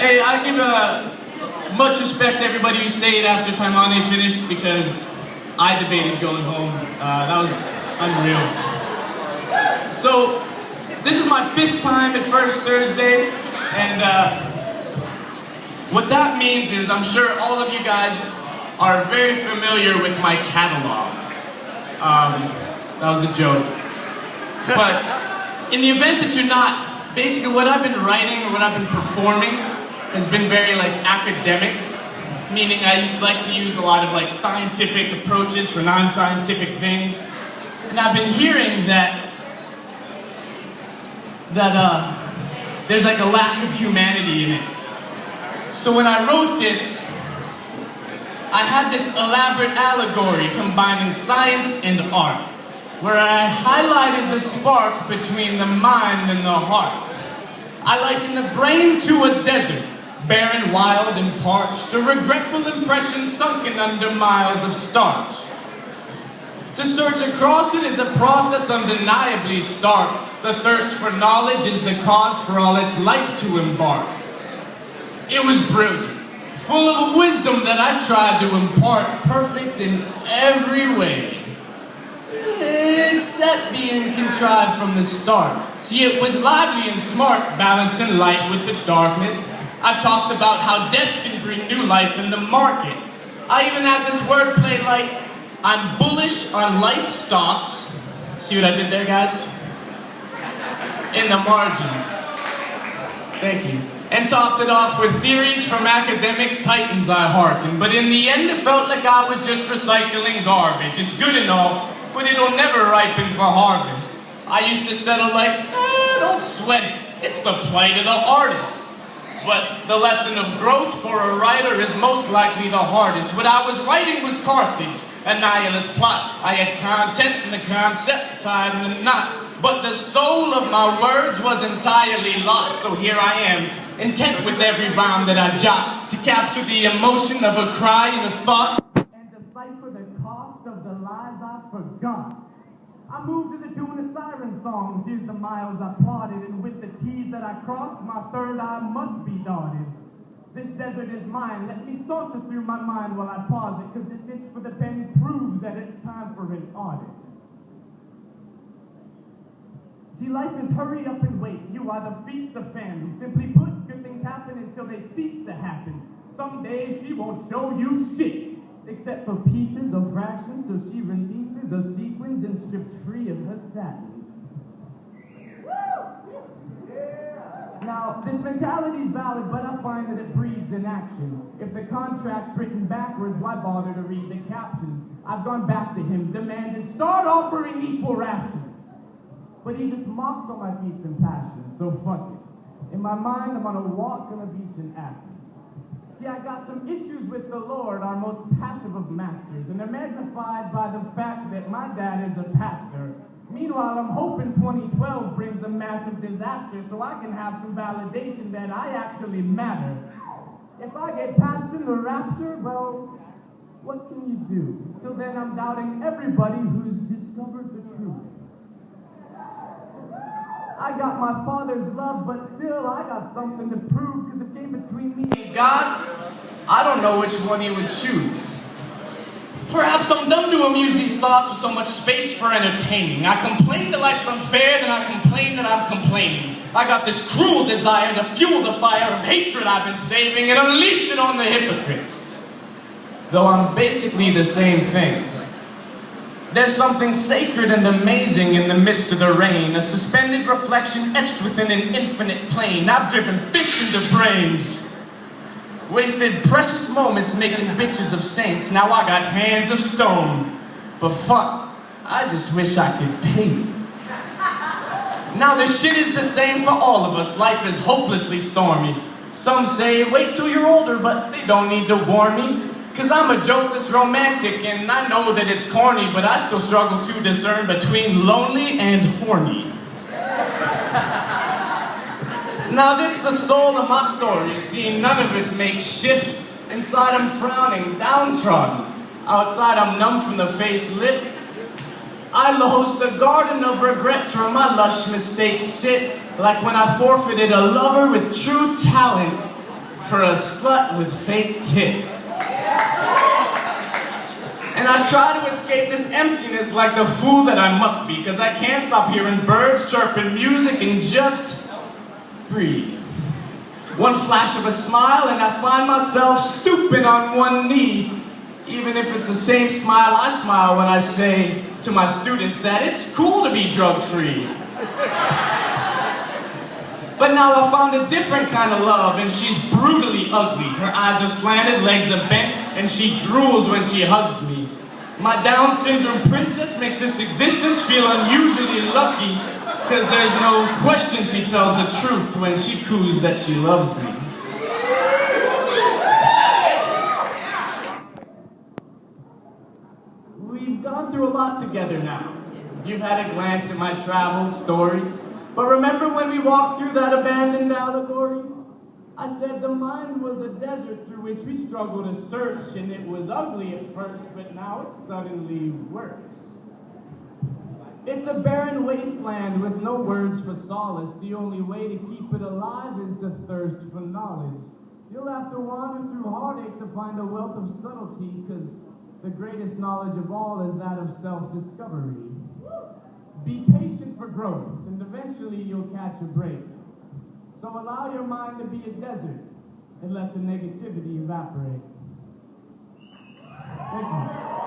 Hey, I give much respect to everybody who stayed after Taimane finished because I debated going home. That was unreal. So, this is my 5th time at First Thursdays, and what that means is I'm sure all of you guys are very familiar with my catalog. That was a joke. But in the event that you're not, basically what I've been writing or what I've been performing has been very academic, meaning I like to use a lot of scientific approaches for non-scientific things. And I've been hearing that there's a lack of humanity in it. So when I wrote this, I had this elaborate allegory combining science and art, where I highlighted the spark between the mind and the heart. I liken the brain to a desert, barren, wild, and parched, a regretful impression sunken under miles of starch. To search across it is a process undeniably stark. The thirst for knowledge is the cause for all its life to embark. It was brilliant, full of a wisdom that I tried to impart, perfect in every way, except being contrived from the start. See, it was lively and smart, balancing light with the darkness. I talked about how death can bring new life in the market. I even had this wordplay like, I'm bullish on life stocks. See what I did there, guys? In the margins. Thank you. And topped it off with theories from academic titans I hearkened. But in the end, it felt like I was just recycling garbage. It's good and all, but it'll never ripen for harvest. I used to settle don't sweat it. It's the plight of the artist. But the lesson of growth for a writer is most likely the hardest. What I was writing was Carthage, a nihilist plot. I had content and the concept tied in a knot. But the soul of my words was entirely lost. So here I am, intent with every rhyme that I jot, to capture the emotion of a cry and a thought, and decipher the cost of the lies I forgot. I moved to the tune of siren songs. Here's the miles I plotted, and with the T's that I crossed, my third eye must be dotted. This desert is mine. Let me saunter through my mind while I pause it, because this itch for the pen proves that it's time for an audit. See, life is hurry up and wait. You are the feast of family. Simply put, good things happen until they cease to happen. Some days she won't show you shit, except for pieces or fractions, till she releases a sequence and strips free of her satin. Now, this mentality is valid, but I find that it breeds in action. If the contract's written backwards, why bother to read the captions? I've gone back to him, demanded, start offering equal rations. But he just mocks all my feats and passions, so fuck it. In my mind, I'm on a walk on a beach in Athens. See, I got some issues with the Lord, our most passive of masters, and they're magnified by the fact that my dad is a pastor. Meanwhile, I'm hoping 2012 brings a massive disaster so I can have some validation that I actually matter. If I get passed in the rapture, well, what can you do? Till then, I'm doubting everybody who's discovered the truth. I got my father's love, but still I got something to prove, because it came between me and God. I don't know which one he would choose. Perhaps I'm dumb to amuse these thoughts with so much space for entertaining. I complain that life's unfair, then I complain that I'm complaining. I got this cruel desire to fuel the fire of hatred I've been saving and unleash it on the hypocrites. Though I'm basically the same thing. There's something sacred and amazing in the midst of the rain, a suspended reflection etched within an infinite plane. I've driven fish into brains, wasted precious moments making bitches of saints. Now I got hands of stone, but fuck, I just wish I could paint. Now the shit is the same for all of us. Life is hopelessly stormy. Some say wait till you're older, but they don't need to warn me. Cause I'm a jokeless romantic, and I know that it's corny, but I still struggle to discern between lonely and horny. Now that's the soul of my story. See, none of it's makeshift. Inside I'm frowning, downtrodden. Outside I'm numb from the facelift. I host a garden of regrets where my lush mistakes sit, like when I forfeited a lover with true talent for a slut with fake tits. And I try to escape this emptiness like the fool that I must be, because I can't stop hearing birds chirping music and just breathe. One flash of a smile and I find myself stooping on one knee, even if it's the same smile I smile when I say to my students that it's cool to be drug-free. But now I found a different kind of love, and she's brutally ugly. Her eyes are slanted, legs are bent, and she drools when she hugs me. My Down syndrome princess makes this existence feel unusually lucky, because there's no question she tells the truth when she coos that she loves me. We've gone through a lot together now. You've had a glance at my travel stories. But remember when we walked through that abandoned allegory? I said the mind was a desert through which we struggled to search, and it was ugly at first, but now it suddenly works. It's a barren wasteland with no words for solace. The only way to keep it alive is to thirst for knowledge. You'll have to wander through heartache to find a wealth of subtlety, because the greatest knowledge of all is that of self-discovery. Be patient for growth, and eventually you'll catch a break. So allow your mind to be a desert, and let the negativity evaporate. Thank you.